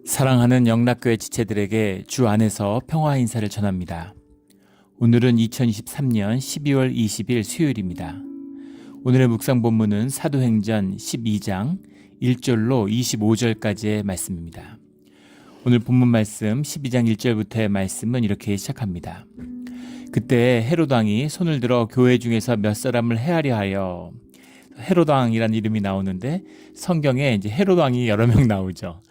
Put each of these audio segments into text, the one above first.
사랑하는 영락교회 지체들에게 주 안에서 평화 인사를 전합니다. 오늘은 2023년 12월 20일 수요일입니다. 오늘의 묵상 본문은 사도행전 12장 1절로 25절까지의 말씀입니다. 오늘 본문 말씀 12장 1절부터의 말씀은 이렇게 시작합니다. 그때 헤롯 왕이 손을 들어 교회 중에서 몇 사람을 해하려 하여, 헤롯 왕이라는 이름이 나오는데 성경에 이제 헤롯 왕이 여러 명 나오죠.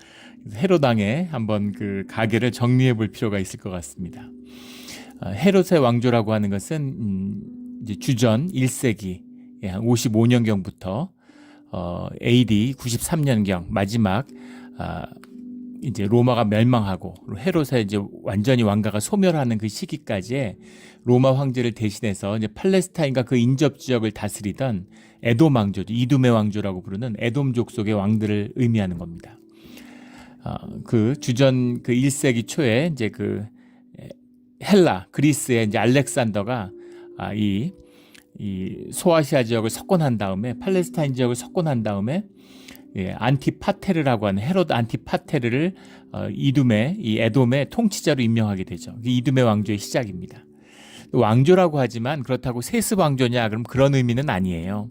헤롯 왕의 한번 그 가계를 정리해 볼 필요가 있을 것 같습니다. 헤롯의 왕조라고 하는 것은 이제 주전 1세기 한 55년경부터 AD 93년경 마지막 이제 로마가 멸망하고 헤롯의 이제 완전히 왕가가 소멸하는 그 시기까지의 로마 황제를 대신해서 이제 팔레스타인과 그 인접 지역을 다스리던 에돔 왕조죠. 이둠의 왕조라고 부르는 에돔 족속의 왕들을 의미하는 겁니다. 그 주전 그 1세기 초에 이제 그 헬라 그리스의 이제 알렉산더가 이 소아시아 지역을 석권한 다음에 팔레스타인 지역을 석권한 다음에 안티파테르라고 하는 헤롯 안티파테르를 이둠의 이 에돔의 통치자로 임명하게 되죠. 이둠의 왕조의 시작입니다. 왕조라고 하지만 그렇다고 세습 왕조냐 그럼 그런 의미는 아니에요.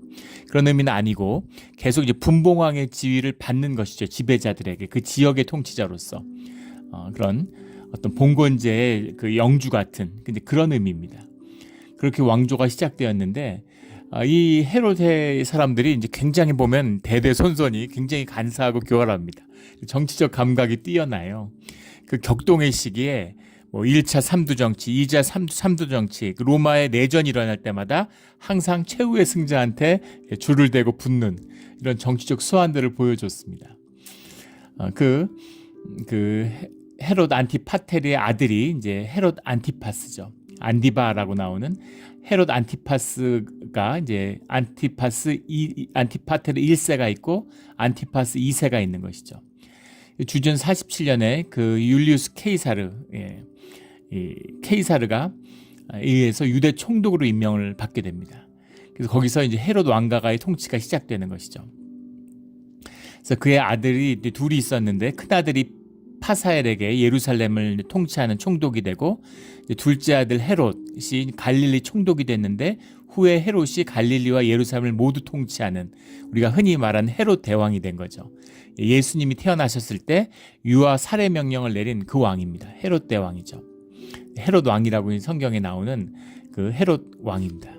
그런 의미는 아니고 계속 이제 분봉왕의 지위를 받는 것이죠. 지배자들에게 그 지역의 통치자로서 그런 어떤 봉건제의 그 영주 같은 근데 그런 의미입니다. 그렇게 왕조가 시작되었는데 이 헤롯의 사람들이 이제 굉장히 보면 대대손손이 굉장히 간사하고 교활합니다. 정치적 감각이 뛰어나요. 그 격동의 시기에 뭐 1차 3두 정치, 2차 3두 정치, 그 로마의 내전이 일어날 때마다 항상 최후의 승자한테 줄을 대고 붙는 이런 정치적 수완들을 보여줬습니다. 그 헤롯 안티파테르의 아들이 이제 헤롯 안티파스죠. 안디바라고 나오는 헤롯 안티파스가 이제 안티파테르 1세가 있고 안티파스 2세가 있는 것이죠. 주전 47년에 그 율리우스 케이사르가 의해서 유대 총독으로 임명을 받게 됩니다. 그래서 거기서 이제 헤롯 왕가의 통치가 시작되는 것이죠. 그래서 그의 아들이 둘이 있었는데 큰 아들이 파사엘에게 예루살렘을 통치하는 총독이 되고 둘째 아들 헤롯이 갈릴리 총독이 됐는데 후에 헤롯이 갈릴리와 예루살렘을 모두 통치하는 우리가 흔히 말하는 헤롯 대왕이 된 거죠. 예수님이 태어나셨을 때 유아 살해 명령을 내린 그 왕입니다. 헤롯 대왕이죠. 헤롯 왕이라고 성경에 나오는 그 헤롯 왕입니다.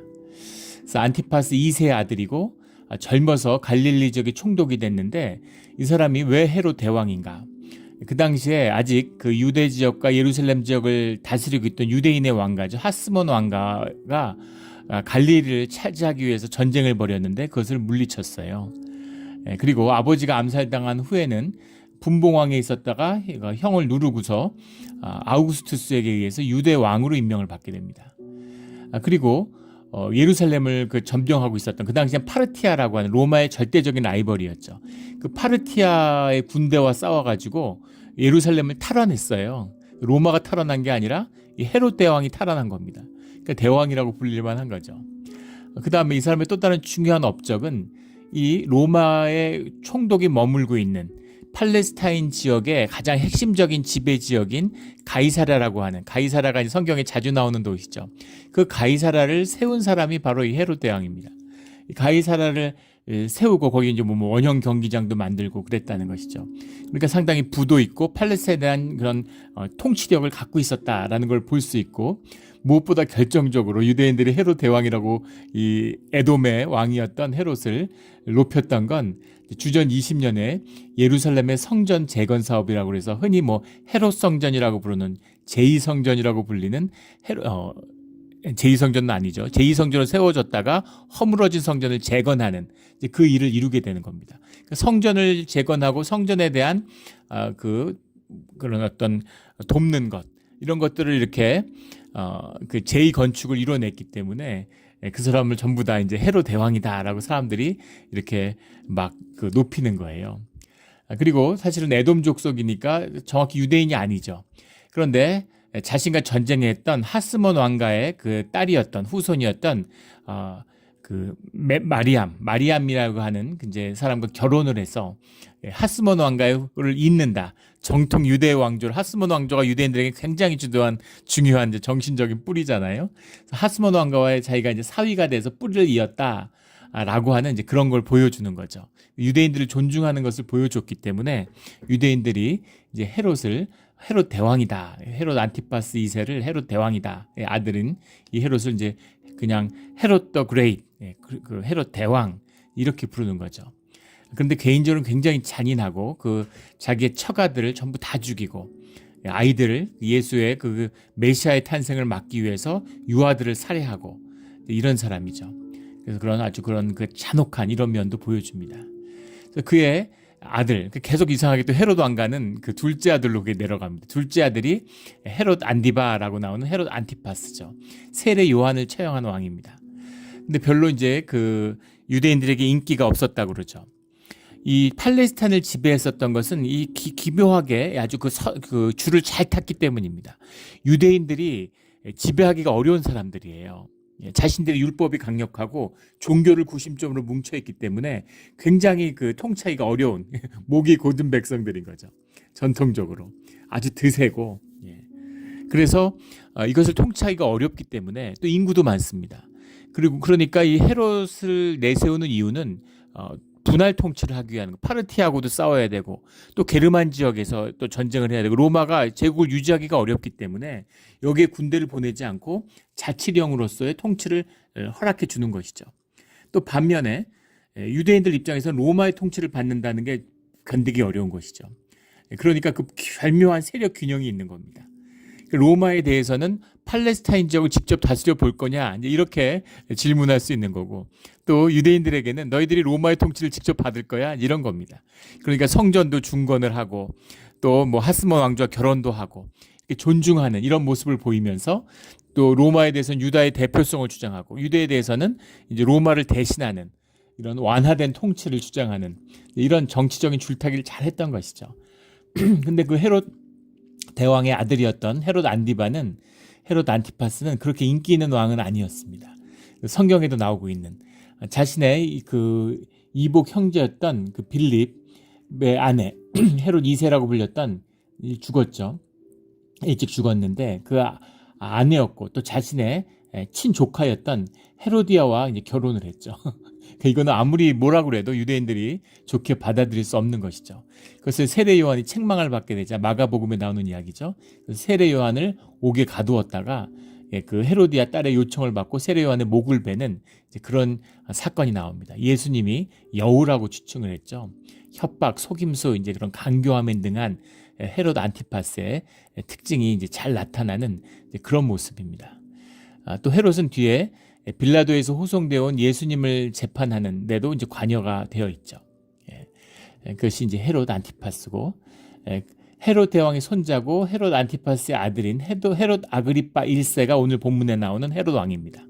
그래서 안티파스 2세의 아들이고 젊어서 갈릴리 지역의 총독이 됐는데 이 사람이 왜 헤롯 대왕인가? 그 당시에 아직 그 유대 지역과 예루살렘 지역을 다스리고 있던 유대인의 왕가죠. 하스몬 왕가가 갈릴리를 차지하기 위해서 전쟁을 벌였는데 그것을 물리쳤어요. 그리고 아버지가 암살당한 후에는 분봉왕에 있었다가 형을 누르고서 아우구스투스에게 의해서 유대 왕으로 임명을 받게 됩니다. 그리고 예루살렘을 그 점령하고 있었던 그 당시엔 파르티아라고 하는 로마의 절대적인 라이벌이었죠. 그 파르티아의 군대와 싸워가지고 예루살렘을 탈환했어요. 로마가 탈환한 게 아니라 이 헤롯 대왕이 탈환한 겁니다. 그러니까 대왕이라고 불릴만 한 거죠. 그 다음에 이 사람의 또 다른 중요한 업적은 이 로마의 총독이 머물고 있는 팔레스타인 지역의 가장 핵심적인 지배 지역인 가이사라라고 하는 가이사라가 성경에 자주 나오는 도시죠. 그 가이사라를 세운 사람이 바로 이 헤롯 대왕입니다. 이 가이사라를 세우고 거기 이제 뭐 원형 경기장도 만들고 그랬다는 것이죠. 그러니까 상당히 부도 있고 팔레스타인에 대한 그런 통치력을 갖고 있었다라는 걸 볼 수 있고 무엇보다 결정적으로 유대인들이 헤롯 대왕이라고 이 에돔의 왕이었던 헤롯을 높였던 건 주전 20년에 예루살렘의 성전 재건 사업이라고 해서 흔히 뭐 헤롯 성전이라고 부르는 제2성전이라고 불리는 제2성전은 아니죠. 제2성전을 세워졌다가 허물어진 성전을 재건하는 그 일을 이루게 되는 겁니다. 성전을 재건하고 성전에 대한 그런 어떤 돕는 것 이런 것들을 이렇게 그 제2건축을 이뤄냈기 때문에 그 사람을 전부 다 이제 헤롯 대왕이다라고 사람들이 이렇게 막 그 높이는 거예요. 그리고 사실은 에돔 족속이니까 정확히 유대인이 아니죠. 그런데 자신과 전쟁했던 하스몬 왕가의 그 딸이었던 후손이었던 마리암이라고 하는 이제 사람과 결혼을 해서 하스몬 왕가를 잇는다. 정통 유대 왕조를 하스몬 왕조가 유대인들에게 굉장히 주도한 중요한 이제 정신적인 뿌리잖아요. 하스몬 왕가와의 자기가 이제 사위가 돼서 뿌리를 이었다라고 하는 이제 그런 걸 보여주는 거죠. 유대인들을 존중하는 것을 보여줬기 때문에 유대인들이 이제 헤롯 대왕이다. 헤롯 안티파스 2세를 헤롯 대왕이다. 아들인 이 헤롯을 이제 그냥 헤롯 더 그레이트, 그 헤롯 대왕 이렇게 부르는 거죠. 그런데 개인적으로 굉장히 잔인하고 그 자기의 처가들을 전부 다 죽이고 아이들을 예수의 그 메시아의 탄생을 막기 위해서 유아들을 살해하고 이런 사람이죠. 그래서 그런 그 잔혹한 이런 면도 보여줍니다. 그래서 그의 아들, 계속 이상하게 또 헤롯 왕가는 그 둘째 아들로 그게 내려갑니다. 둘째 아들이 헤롯 안디바라고 나오는 헤롯 안티파스죠. 세례 요한을 처형한 왕입니다. 근데 별로 이제 그 유대인들에게 인기가 없었다고 그러죠. 이 팔레스타인을 지배했었던 것은 이 기묘하게 아주 그 줄을 잘 탔기 때문입니다. 유대인들이 지배하기가 어려운 사람들이에요. 자신들의 율법이 강력하고 종교를 구심점으로 뭉쳐있기 때문에 굉장히 그 통치하기가 어려운 목이 곧은 백성들인 거죠. 전통적으로 아주 드세고, 그래서 이것을 통치하기가 어렵기 때문에 또 인구도 많습니다. 그리고 그러니까 이 헤롯을 내세우는 이유는 분할 통치를 하기 위한 파르티아고도 싸워야 되고 또 게르만 지역에서 또 전쟁을 해야 되고 로마가 제국을 유지하기가 어렵기 때문에 여기에 군대를 보내지 않고 자치령으로서의 통치를 허락해 주는 것이죠. 또 반면에 유대인들 입장에서는 로마의 통치를 받는다는 게 견디기 어려운 것이죠. 그러니까 그 절묘한 세력 균형이 있는 겁니다. 로마에 대해서는 팔레스타인 지역을 직접 다스려 볼 거냐 이렇게 질문할 수 있는 거고 또 유대인들에게는 너희들이 로마의 통치를 직접 받을 거야 이런 겁니다. 그러니까 성전도 중건을 하고 또 뭐 하스몬 왕조와 결혼도 하고 이렇게 존중하는 이런 모습을 보이면서 또 로마에 대해서는 유다의 대표성을 주장하고 유대에 대해서는 이제 로마를 대신하는 이런 완화된 통치를 주장하는 이런 정치적인 줄타기를 잘 했던 것이죠. 근데 그 헤롯 대왕의 아들이었던 헤롯 안티파스는 그렇게 인기 있는 왕은 아니었습니다. 성경에도 나오고 있는 자신의 그 이복 형제였던 그 빌립의 아내 헤롯 2세라고 불렸던 죽었죠. 일찍 죽었는데 그 아내였고 또 자신의 친조카였던 헤로디아와 이제 결혼을 했죠. 이거는 아무리 뭐라고 해도 유대인들이 좋게 받아들일 수 없는 것이죠. 그것을 세례 요한이 책망을 받게 되자 마가복음에 나오는 이야기죠. 세례 요한을 옥에 가두었다가 그 헤로디아 딸의 요청을 받고 세례 요한의 목을 베는 그런 사건이 나옵니다. 예수님이 여우라고 추칭을 했죠. 협박, 속임수, 이제 그런 강교함에 등한 헤롯 안티파스의 특징이 이제 잘 나타나는 그런 모습입니다. 또 헤롯은 뒤에 빌라도에서 호송되어 온 예수님을 재판하는 데도 이제 관여가 되어 있죠. 그것이 이제 헤롯 안티파스고 헤롯 대왕의 손자고 헤롯 안티파스의 아들인 헤롯 아그리파 1세가 오늘 본문에 나오는 헤롯 왕입니다.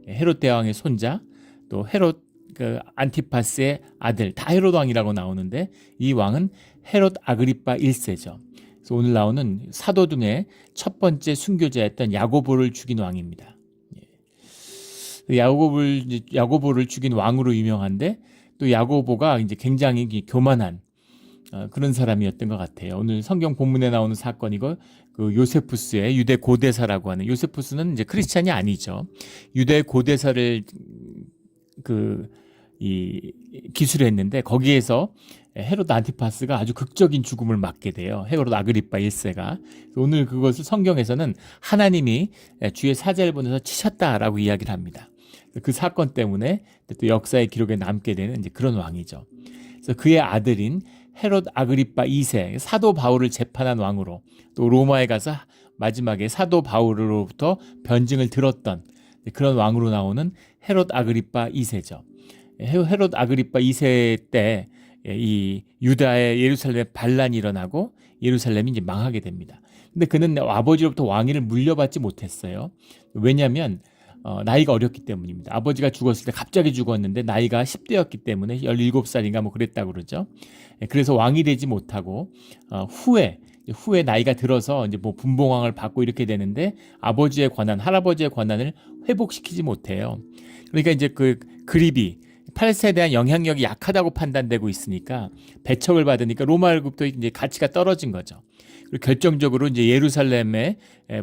헤롯 대왕의 손자 또 헤롯 그 안티파스의 아들 다 헤롯 왕이라고 나오는데 이 왕은 헤롯 아그리파 1세죠. 그래서 오늘 나오는 사도 중에 첫 번째 순교자였던 야고보를 죽인 왕입니다. 야고보를 죽인 왕으로 유명한데 또 야고보가 이제 굉장히 교만한 그런 사람이었던 것 같아요. 오늘 성경 본문에 나오는 사건이고 그 요세푸스의 유대 고대사라고 하는 요세푸스는 이제 크리스찬이 아니죠. 유대 고대사를 기술했는데 거기에서 헤롯 안티파스가 아주 극적인 죽음을 맞게 돼요. 헤롯 아그리파 1세가. 오늘 그것을 성경에서는 하나님이 주의 사자를 보내서 치셨다라고 이야기를 합니다. 그 사건 때문에 또 역사의 기록에 남게 되는 이제 그런 왕이죠. 그래서 그의 아들인 헤롯 아그리파 2세, 사도 바울을 재판한 왕으로 또 로마에 가서 마지막에 사도 바울로부터 변증을 들었던 그런 왕으로 나오는 헤롯 아그리파 2세죠. 헤롯 아그리파 2세 때 이 유다의 예루살렘에 반란이 일어나고 예루살렘이 이제 망하게 됩니다. 근데 그는 아버지로부터 왕위를 물려받지 못했어요. 왜냐하면 나이가 어렸기 때문입니다. 아버지가 죽었을 때 갑자기 죽었는데 나이가 10대였기 때문에 17살인가 뭐 그랬다고 그러죠. 그래서 왕이 되지 못하고 후에 나이가 들어서 이제 뭐 분봉왕을 받고 이렇게 되는데 아버지의 권한, 할아버지의 권한을 회복시키지 못해요. 그러니까 이제 그 그립이 팔레스타인에 대한 영향력이 약하다고 판단되고 있으니까 배척을 받으니까 로마율급도 이제 가치가 떨어진 거죠. 그리고 결정적으로 이제 예루살렘의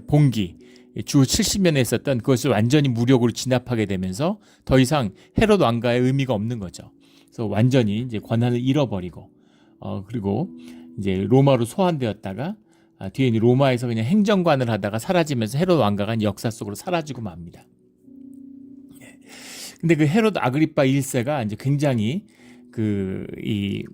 봉기 주 70년에 있었던 그것을 완전히 무력으로 진압하게 되면서 더 이상 헤롯 왕가의 의미가 없는 거죠. 그래서 완전히 이제 권한을 잃어버리고 그리고 이제 로마로 소환되었다가 뒤에 로마에서 그냥 행정관을 하다가 사라지면서 헤롯 왕가가 역사 속으로 사라지고 맙니다. 근데 그 헤롯 아그리파 1세가 이제 굉장히 이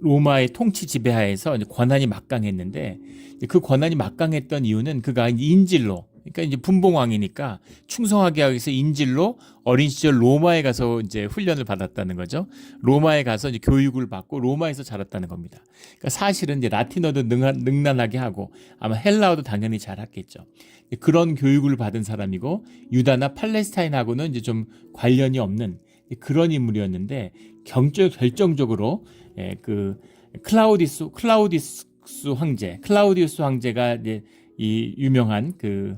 로마의 통치 지배하에서 이제 권한이 막강했는데 그 권한이 막강했던 이유는 그가 인질로, 그러니까 이제 분봉왕이니까 충성하게 하기 위해서 인질로 어린 시절 로마에 가서 이제 훈련을 받았다는 거죠. 로마에 가서 이제 교육을 받고 로마에서 자랐다는 겁니다. 그러니까 사실은 이제 라틴어도 능란하게 하고 아마 헬라어도 당연히 잘했겠죠. 그런 교육을 받은 사람이고 유다나 팔레스타인하고는 이제 좀 관련이 없는 그런 인물이었는데 결정적으로 그 클라우디우스 황제가 이제 이 유명한 그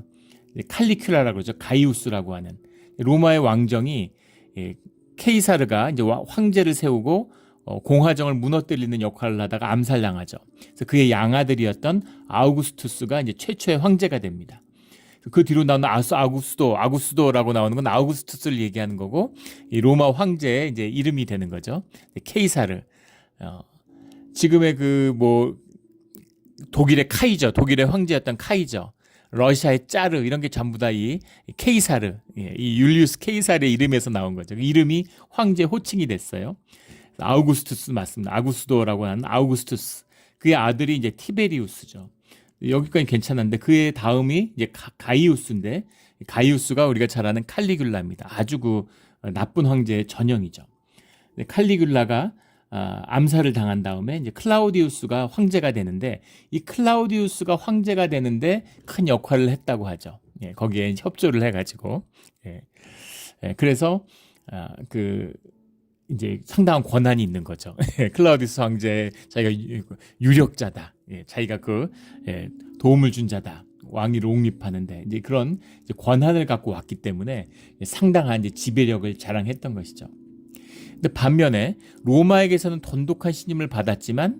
칼리큘라라고 그러죠. 가이우스라고 하는 로마의 왕정이 케이사르가 이제 황제를 세우고 공화정을 무너뜨리는 역할을 하다가 암살당하죠. 그래서 그의 양아들이었던 아우구스투스가 이제 최초의 황제가 됩니다. 그 뒤로 나오는 아구스도라고 나오는 건 아우구스투스를 얘기하는 거고 이 로마 황제의 이제 이름이 되는 거죠. 케이사르. 지금의 그 뭐 독일의 황제였던 카이저, 러시아의 짜르 이런 게 전부 다 이 케이사르, 이 율리우스 케이사르의 이름에서 나온 거죠. 그 이름이 황제 호칭이 됐어요. 아우구스투스 맞습니다. 아구스도라고 하는 아우구스투스. 그의 아들이 이제 티베리우스죠. 여기까지 괜찮은데 그의 다음이 이제 가이우스인데 가이우스가 우리가 잘 아는 칼리귤라입니다. 아주 그 나쁜 황제의 전형이죠. 칼리귤라가 암살을 당한 다음에 이제 클라우디우스가 황제가 되는데 이 클라우디우스가 황제가 되는데 큰 역할을 했다고 하죠. 거기에 협조를 해가지고 그래서 그 이제 상당한 권한이 있는 거죠. 클라우디우스 황제 자기가 유력자다. 자기가 도움을 준 자다. 왕위를 옹립하는데 이제 그런 이제 권한을 갖고 왔기 때문에 상당한 이제 지배력을 자랑했던 것이죠. 근데 반면에 로마에게서는 돈독한 신임을 받았지만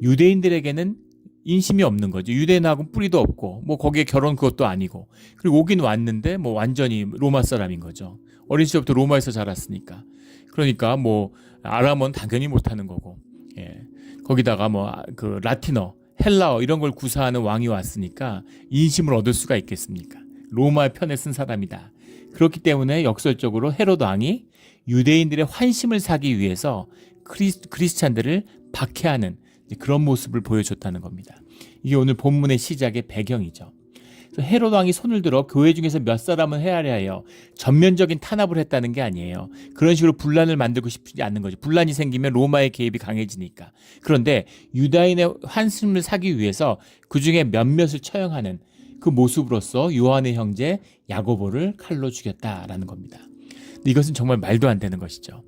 유대인들에게는 인심이 없는 거죠. 유대인하고는 뿌리도 없고 뭐 거기에 결혼 그것도 아니고 그리고 오긴 왔는데 뭐 완전히 로마 사람인 거죠. 어린 시절부터 로마에서 자랐으니까. 그러니까 뭐 아람어는 당연히 못하는 거고 거기다가 뭐 그 라틴어, 헬라어 이런 걸 구사하는 왕이 왔으니까 인심을 얻을 수가 있겠습니까? 로마의 편에 쓴 사람이다. 그렇기 때문에 역설적으로 헤롯 왕이 유대인들의 환심을 사기 위해서 크리스찬들을 박해하는 그런 모습을 보여줬다는 겁니다. 이게 오늘 본문의 시작의 배경이죠. 헤롯 왕이 손을 들어 교회 중에서 몇 사람은 헤아려하여 전면적인 탄압을 했다는 게 아니에요. 그런 식으로 분란을 만들고 싶지 않는 거죠. 분란이 생기면 로마의 개입이 강해지니까. 그런데 유다인의 환심을 사기 위해서 그중에 몇몇을 처형하는 그 모습으로서 요한의 형제 야고보를 칼로 죽였다라는 겁니다. 이것은 정말 말도 안 되는 것이죠.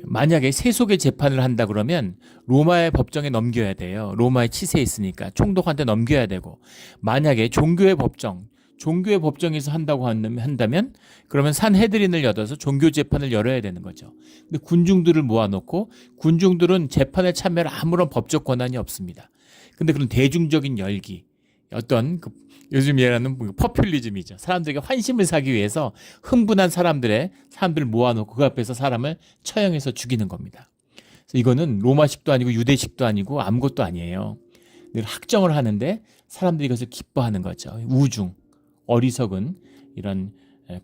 만약에 세속의 재판을 한다 그러면 로마의 법정에 넘겨야 돼요. 로마의 치세에 있으니까 총독한테 넘겨야 되고, 만약에 종교의 법정에서 한다고 한다면 그러면 산헤드린을 열어서 종교 재판을 열어야 되는 거죠. 근데 군중들을 모아놓고 군중들은 재판에 참여할 아무런 법적 권한이 없습니다. 근데 그런 대중적인 열기, 어떤 요즘 얘기하는 퍼퓰리즘이죠. 사람들에게 환심을 사기 위해서 흥분한 사람들을 모아놓고 그 앞에서 사람을 처형해서 죽이는 겁니다. 그래서 이거는 로마식도 아니고 유대식도 아니고 아무것도 아니에요. 늘 학정을 하는데 사람들이 이것을 기뻐하는 거죠. 우중, 어리석은 이런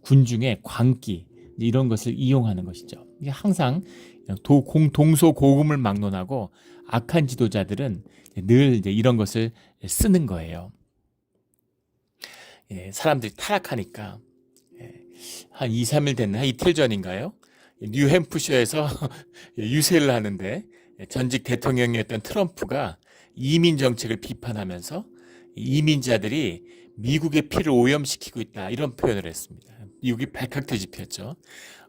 군중의 광기 이런 것을 이용하는 것이죠. 이게 항상 동서고금을 막론하고 악한 지도자들은 늘 이제 이런 것을 쓰는 거예요. 사람들이 타락하니까 한 2, 3일 됐나? 한 이틀 전인가요? 뉴햄프셔에서 유세를 하는데 전직 대통령이었던 트럼프가 이민 정책을 비판하면서 이민자들이 미국의 피를 오염시키고 있다 이런 표현을 했습니다. 미국이 발칵 뒤집혔죠.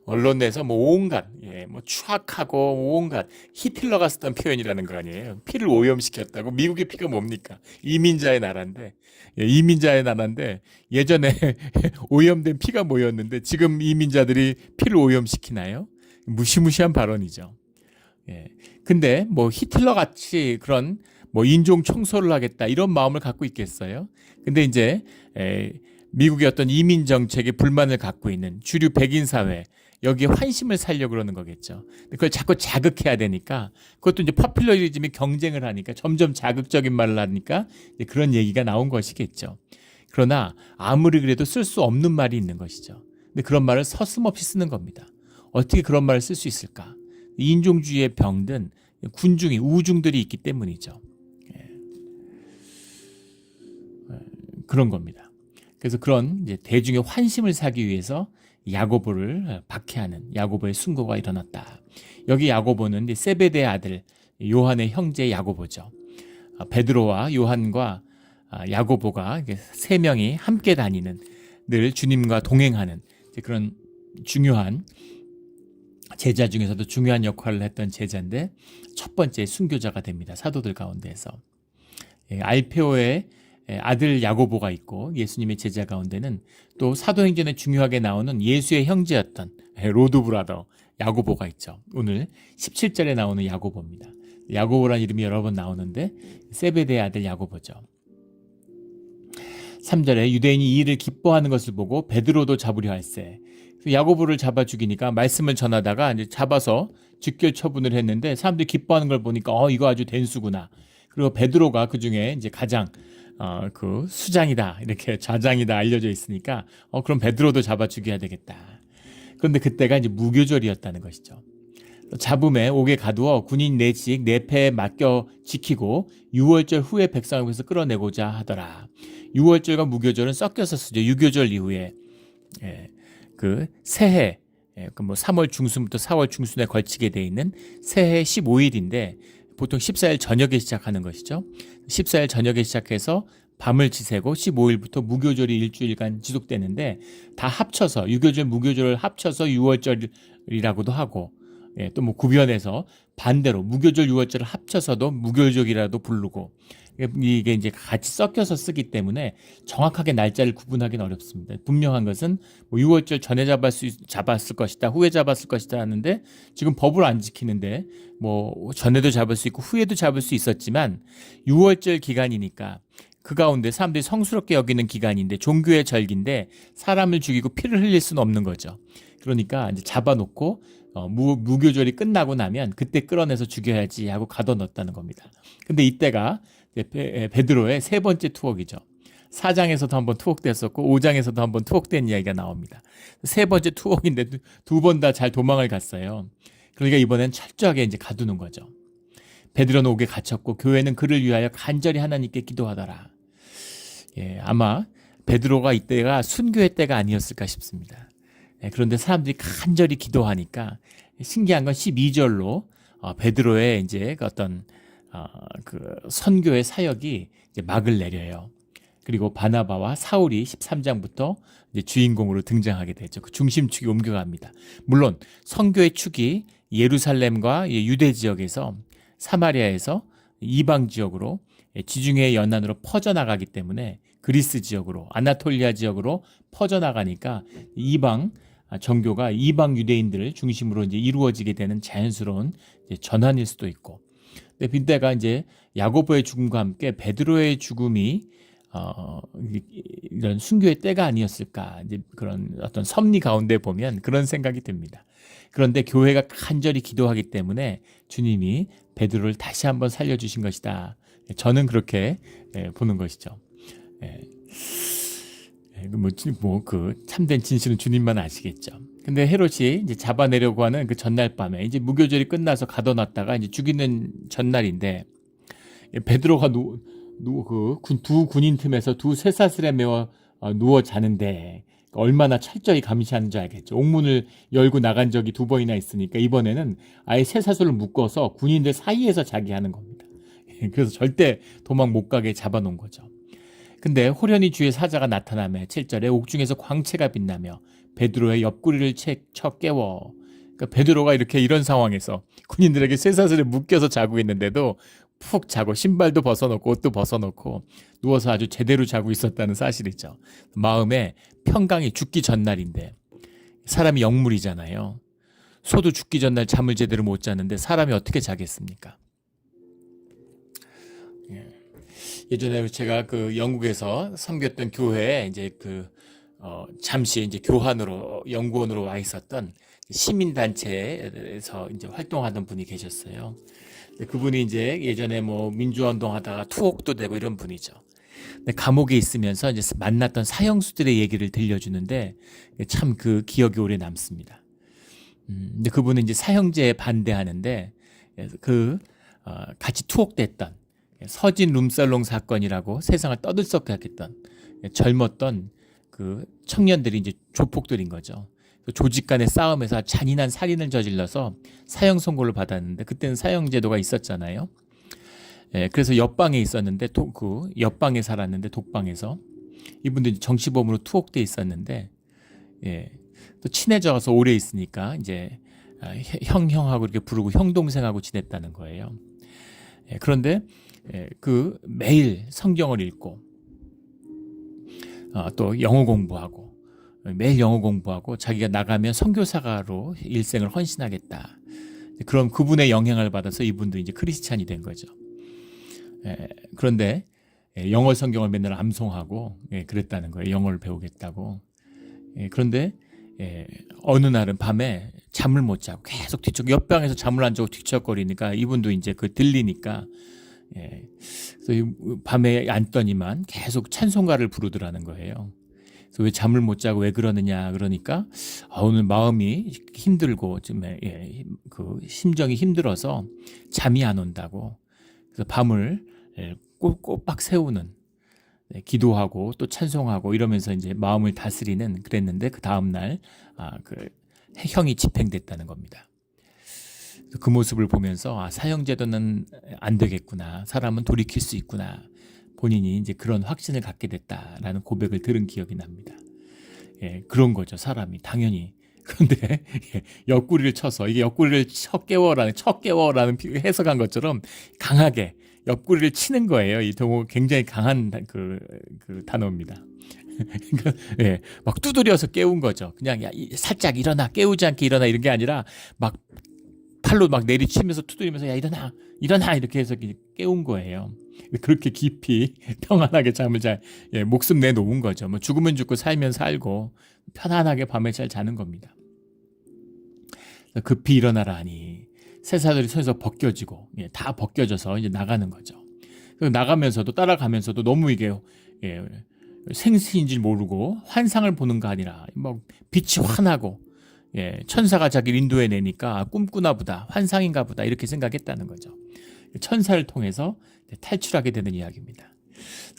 언론에서 뭐 온갖 뭐 추악하고 온갖 히틀러가 쓰던 표현이라는 거 아니에요. 피를 오염시켰다고. 미국의 피가 뭡니까? 이민자의 나라인데 이민자의 나라인데 예전에 오염된 피가 뭐였는데 지금 이민자들이 피를 오염시키나요? 무시무시한 발언이죠. 근데 뭐 히틀러 같이 그런 뭐 인종 청소를 하겠다 이런 마음을 갖고 있겠어요? 근데 이제 미국의 어떤 이민 정책에 불만을 갖고 있는 주류 백인 사회 여기에 환심을 살려고 그러는 거겠죠. 그걸 자꾸 자극해야 되니까 그것도 이제 포퓰러리즘이 경쟁을 하니까 점점 자극적인 말을 하니까 이제 그런 얘기가 나온 것이겠죠. 그러나 아무리 그래도 쓸 수 없는 말이 있는 것이죠. 근데 그런 말을 서슴없이 쓰는 겁니다. 어떻게 그런 말을 쓸 수 있을까? 인종주의의 병든 군중이 우중들이 있기 때문이죠. 그런 겁니다. 그래서 그런 이제 대중의 환심을 사기 위해서 야고보를 박해하는 야고보의 순고가 일어났다. 여기 야고보는 이제 세베대의 아들 요한의 형제 야고보죠. 베드로와 요한과 야고보가 세 명이 함께 다니는 늘 주님과 동행하는 그런 중요한 제자 중에서도 중요한 역할을 했던 제자인데 첫 번째 순교자가 됩니다. 사도들 가운데에서. 알페오의 아들 야고보가 있고 예수님의 제자 가운데는 또 사도행전에 중요하게 나오는 예수의 형제였던 로드브라더 야고보가 있죠. 오늘 17절에 나오는 야고보입니다. 야고보라는 이름이 여러 번 나오는데 세베대의 아들 야고보죠. 3절에 유대인이 이 일을 기뻐하는 것을 보고 베드로도 잡으려 할세. 야고보를 잡아 죽이니까 말씀을 전하다가 이제 잡아서 즉결 처분을 했는데 사람들이 기뻐하는 걸 보니까 이거 아주 된수구나. 그리고 베드로가 그 중에 이제 가장 그 수장이다 이렇게 좌장이다 알려져 있으니까 그럼 베드로도 잡아 죽여야 되겠다. 그런데 그때가 이제 무교절이었다는 것이죠. 잡음에 옥에 가두어 군인 내직 내패에 맡겨 지키고 6월절 후에 백성을 위해서 끌어내고자 하더라. 6월절과 무교절은 섞여서 쓰죠. 유교절 이후에 그 새해 뭐 3월 중순부터 4월 중순에 걸치게 돼 있는 새해 15일인데 보통 14일 저녁에 시작하는 것이죠. 14일 저녁에 시작해서 밤을 지새고 15일부터 무교절이 일주일간 지속되는데 다 합쳐서 유교절 무교절을 합쳐서 6월절이라고도 하고 또 뭐 구변해서 반대로 무교절 6월절을 합쳐서도 무교절이라도 부르고 이게 이제 같이 섞여서 쓰기 때문에 정확하게 날짜를 구분하기는 어렵습니다. 분명한 것은 뭐 6월절 전에 잡았을 것이다, 후에 잡았을 것이다 하는데 지금 법을 안 지키는데 뭐 전에도 잡을 수 있고 후에도 잡을 수 있었지만 6월절 기간이니까 그 가운데 사람들이 성스럽게 여기는 기간인데 종교의 절기인데 사람을 죽이고 피를 흘릴 수는 없는 거죠. 그러니까 이제 잡아놓고 무교절이 끝나고 나면 그때 끌어내서 죽여야지 하고 가둬넣었다는 겁니다. 근데 이때가 베드로의 세 번째 투옥이죠. 4장에서도 한번 투옥됐었고 5장에서도 한번 투옥된 이야기가 나옵니다. 세 번째 투옥인데 두 번 다 잘 도망을 갔어요. 그러니까 이번엔 철저하게 이제 가두는 거죠. 베드로는 옥에 갇혔고 교회는 그를 위하여 간절히 하나님께 기도하더라. 아마 베드로가 이때가 순교의 때가 아니었을까 싶습니다. 그런데 사람들이 간절히 기도하니까 신기한 건 12절로 베드로의 이제 어떤 그 선교의 사역이 이제 막을 내려요. 그리고 바나바와 사울이 13장부터 이제 주인공으로 등장하게 되죠. 그 중심축이 옮겨갑니다. 물론 선교의 축이 예루살렘과 유대 지역에서 사마리아에서 이방 지역으로 지중해 연안으로 퍼져나가기 때문에 그리스 지역으로 아나톨리아 지역으로 퍼져나가니까 이방 정교가 이방 유대인들을 중심으로 이제 이루어지게 되는 자연스러운 이제 전환일 수도 있고. 근데 빈대가 이제 야고보의 죽음과 함께 베드로의 죽음이 이런 순교의 때가 아니었을까 이제 그런 어떤 섭리 가운데 보면 그런 생각이 듭니다. 그런데 교회가 간절히 기도하기 때문에 주님이 베드로를 다시 한번 살려주신 것이다. 저는 그렇게 보는 것이죠. 그 참된 진실은 주님만 아시겠죠. 근데 헤롯이 이제 잡아내려고 하는 그 전날 밤에 이제 무교절이 끝나서 가둬놨다가 이제 죽이는 전날인데 베드로가 두 군인 틈에서 두 쇠사슬에 매어 누워 자는데 얼마나 철저히 감시하는지 알겠죠. 옥문을 열고 나간 적이 2번이나 있으니까 이번에는 아예 쇠사슬을 묶어서 군인들 사이에서 자게 하는 겁니다. 그래서 절대 도망 못 가게 잡아놓은 거죠. 근데 호련히 주의 사자가 나타나며 7절에 옥중에서 광채가 빛나며 베드로의 옆구리를 쳐 깨워. 그러니까 베드로가 이렇게 이런 상황에서 군인들에게 쇠사슬에 묶여서 자고 있는데도 푹 자고 신발도 벗어놓고 옷도 벗어놓고 누워서 아주 제대로 자고 있었다는 사실이죠. 마음에 평강이 죽기 전날인데 사람이 영물이잖아요. 소도 죽기 전날 잠을 제대로 못 자는데 사람이 어떻게 자겠습니까? 예전에 제가 그 영국에서 섬겼던 교회에 이제 잠시 이제 교환으로 연구원으로 와 있었던 시민단체에서 이제 활동하던 분이 계셨어요. 그분이 이제 예전에 뭐 민주화운동 하다가 투옥도 되고 이런 분이죠. 근데 감옥에 있으면서 이제 만났던 사형수들의 얘기를 들려주는데 참 그 기억이 오래 남습니다. 근데 그분은 이제 사형제에 반대하는데 같이 투옥됐던 서진 룸살롱 사건이라고 세상을 떠들썩하게 했던 젊었던 그 청년들이 이제 조폭들인 거죠. 조직 간의 싸움에서 잔인한 살인을 저질러서 사형 선고를 받았는데 그때는 사형 제도가 있었잖아요. 그래서 옆방에 있었는데 그 옆방에 살았는데 독방에서 이분들이 정치범으로 투옥돼 있었는데 또 친해져서 오래 있으니까 이제 형하고 이렇게 부르고 형 동생하고 지냈다는 거예요. 그런데 그 매일 성경을 읽고 또 영어 공부하고 매일 영어 공부하고 자기가 나가면 선교사가로 일생을 헌신하겠다. 그럼 그분의 영향을 받아서 이분도 이제 크리스찬이 된 거죠. 그런데 영어 성경을 맨날 암송하고 그랬다는 거예요. 영어를 배우겠다고. 그런데 어느 날은 밤에 잠을 못 자고 계속 옆방에서 잠을 안 자고 뒤척거리니까 이분도 이제 들리니까 그래서 밤에 앉더니만 계속 찬송가를 부르더라는 거예요. 그래서 왜 잠을 못 자고 왜 그러느냐 그러니까 오늘 마음이 힘들고 그 심정이 힘들어서 잠이 안 온다고. 그래서 밤을 꼬박 세우는 기도하고 또 찬송하고 이러면서 이제 마음을 다스리는 그랬는데 그 다음 날 그 형이 집행됐다는 겁니다. 그 모습을 보면서 사형제도는 안 되겠구나. 사람은 돌이킬 수 있구나. 본인이 이제 그런 확신을 갖게 됐다라는 고백을 들은 기억이 납니다. 그런 거죠. 사람이 당연히. 그런데 옆구리를 쳐서 이게 옆구리를 쳐 깨워라는 해석한 것처럼 강하게 옆구리를 치는 거예요. 이 굉장히 강한 그 단어입니다. 그러니까 막 두드려서 깨운 거죠. 그냥 살짝 일어나 깨우지 않게 일어나 이런 게 아니라 막 팔로 막 내리치면서 두드리면서 야 일어나 이렇게 해서 깨운 거예요. 그렇게 깊이 평안하게 잠을 목숨 내놓은 거죠. 뭐 죽으면 죽고 살면 살고 편안하게 밤에 잘 자는 겁니다. 급히 일어나라 하니 새사들이 손에서 벗겨지고 다 벗겨져서 이제 나가는 거죠. 나가면서도 따라가면서도 너무 이게 생신인 줄 모르고 환상을 보는 거 아니라 뭐 빛이 환하고 천사가 자기를 인도해 내니까 꿈꾸나 보다 환상인가 보다 이렇게 생각했다는 거죠. 천사를 통해서 탈출하게 되는 이야기입니다.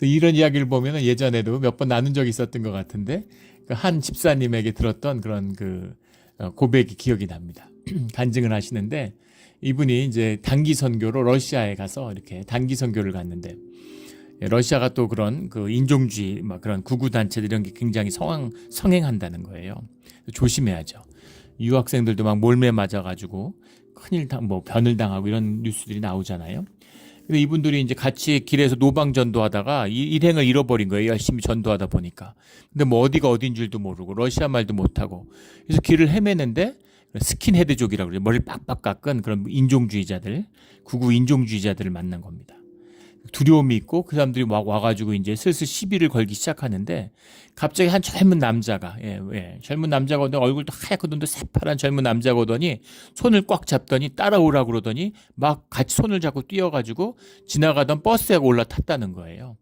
이런 이야기를 보면 예전에도 몇 번 나눈 적이 있었던 것 같은데 한 집사님에게 들었던 그런 고백이 기억이 납니다. 간증을 하시는데 이분이 이제 단기 선교로 러시아에 가서 이렇게 단기 선교를 갔는데 러시아가 또 그런 인종주의 막 그런 구구 단체들 이런 게 굉장히 성행한다는 거예요. 조심해야죠. 유학생들도 막 몰매 맞아가지고 큰일 변을 당하고 이런 뉴스들이 나오잖아요. 근데 이분들이 이제 같이 길에서 노방 전도하다가 일행을 잃어버린 거예요. 열심히 전도하다 보니까. 근데 뭐 어디가 어딘 줄도 모르고 러시아 말도 못하고 그래서 길을 헤매는데 스킨헤드족이라고 그래요. 머리를 빡빡 깎은 그런 인종주의자들, 구구 인종주의자들을 만난 겁니다. 두려움이 있고 그 사람들이 막 와가지고 이제 슬슬 시비를 걸기 시작하는데 갑자기 한 젊은 남자가 젊은 남자가 오더니 얼굴도 하얗고 눈도 새파란 젊은 남자가 오더니 손을 꽉 잡더니 따라오라고 그러더니 막 같이 손을 잡고 뛰어가지고 지나가던 버스에 올라탔다는 거예요.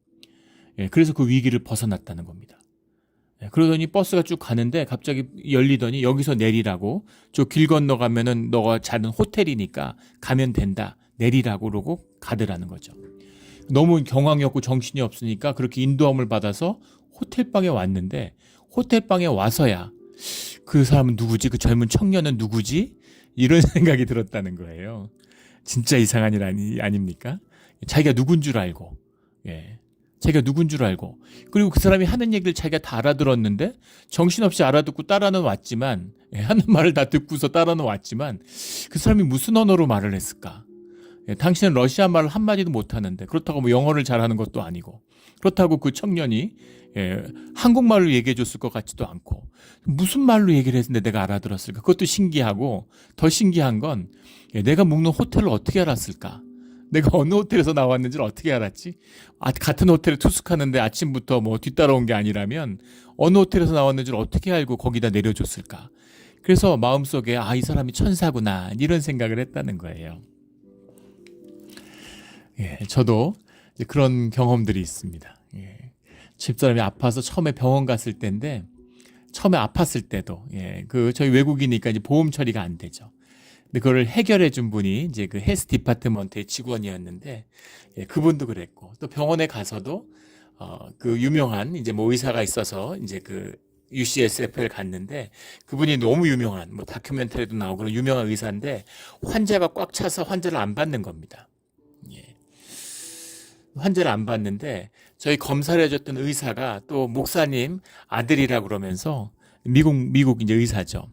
그래서 그 위기를 벗어났다는 겁니다. 그러더니 버스가 쭉 가는데 갑자기 열리더니 여기서 내리라고 저 길 건너가면은 너가 자는 호텔이니까 가면 된다 내리라고 그러고 가더라는 거죠. 너무 경황이 없고 정신이 없으니까 그렇게 인도함을 받아서 호텔방에 왔는데 호텔방에 와서야 그 사람은 누구지? 그 젊은 청년은 누구지? 이런 생각이 들었다는 거예요. 진짜 이상한 일 아닙니까? 자기가 누군 줄 알고 자기가 누군 줄 알고, 그리고 그 사람이 하는 얘기를 자기가 다 알아들었는데 정신없이 알아듣고 따라는 왔지만, 하는 말을 다 듣고서 따라는 왔지만 그 사람이 무슨 언어로 말을 했을까? 당신은 러시아 말을 한마디도 못하는데, 그렇다고 뭐 영어를 잘하는 것도 아니고, 그렇다고 그 청년이 한국말로 얘기해 줬을 것 같지도 않고, 무슨 말로 얘기를 했는데 내가 알아들었을까? 그것도 신기하고, 더 신기한 건 내가 묵는 호텔을 어떻게 알았을까? 내가 어느 호텔에서 나왔는지를 어떻게 알았지? 같은 호텔에 투숙하는데 아침부터 뭐 뒤따라온 게 아니라면 어느 호텔에서 나왔는지를 어떻게 알고 거기다 내려줬을까? 그래서 마음속에 이 사람이 천사구나, 이런 생각을 했다는 거예요. 저도 그런 경험들이 있습니다. 집사람이 아파서 처음에 병원 갔을 때인데, 처음에 아팠을 때도 저희 외국이니까 이제 보험 처리가 안 되죠. 근데 그걸 해결해 준 분이 이제 그 헬스 디파트먼트의 직원이었는데, 그분도 그랬고, 또 병원에 가서도 그 유명한 이제 뭐 의사가 있어서 이제 그 UCSF를 갔는데, 그분이 너무 유명한 뭐 다큐멘터리도 나오고 그런 유명한 의사인데, 환자가 꽉 차서 환자를 안 받는 겁니다. 환자를 안 받는데, 저희 검사를 해줬던 의사가 또 목사님 아들이라 그러면서, 미국 이제 의사죠.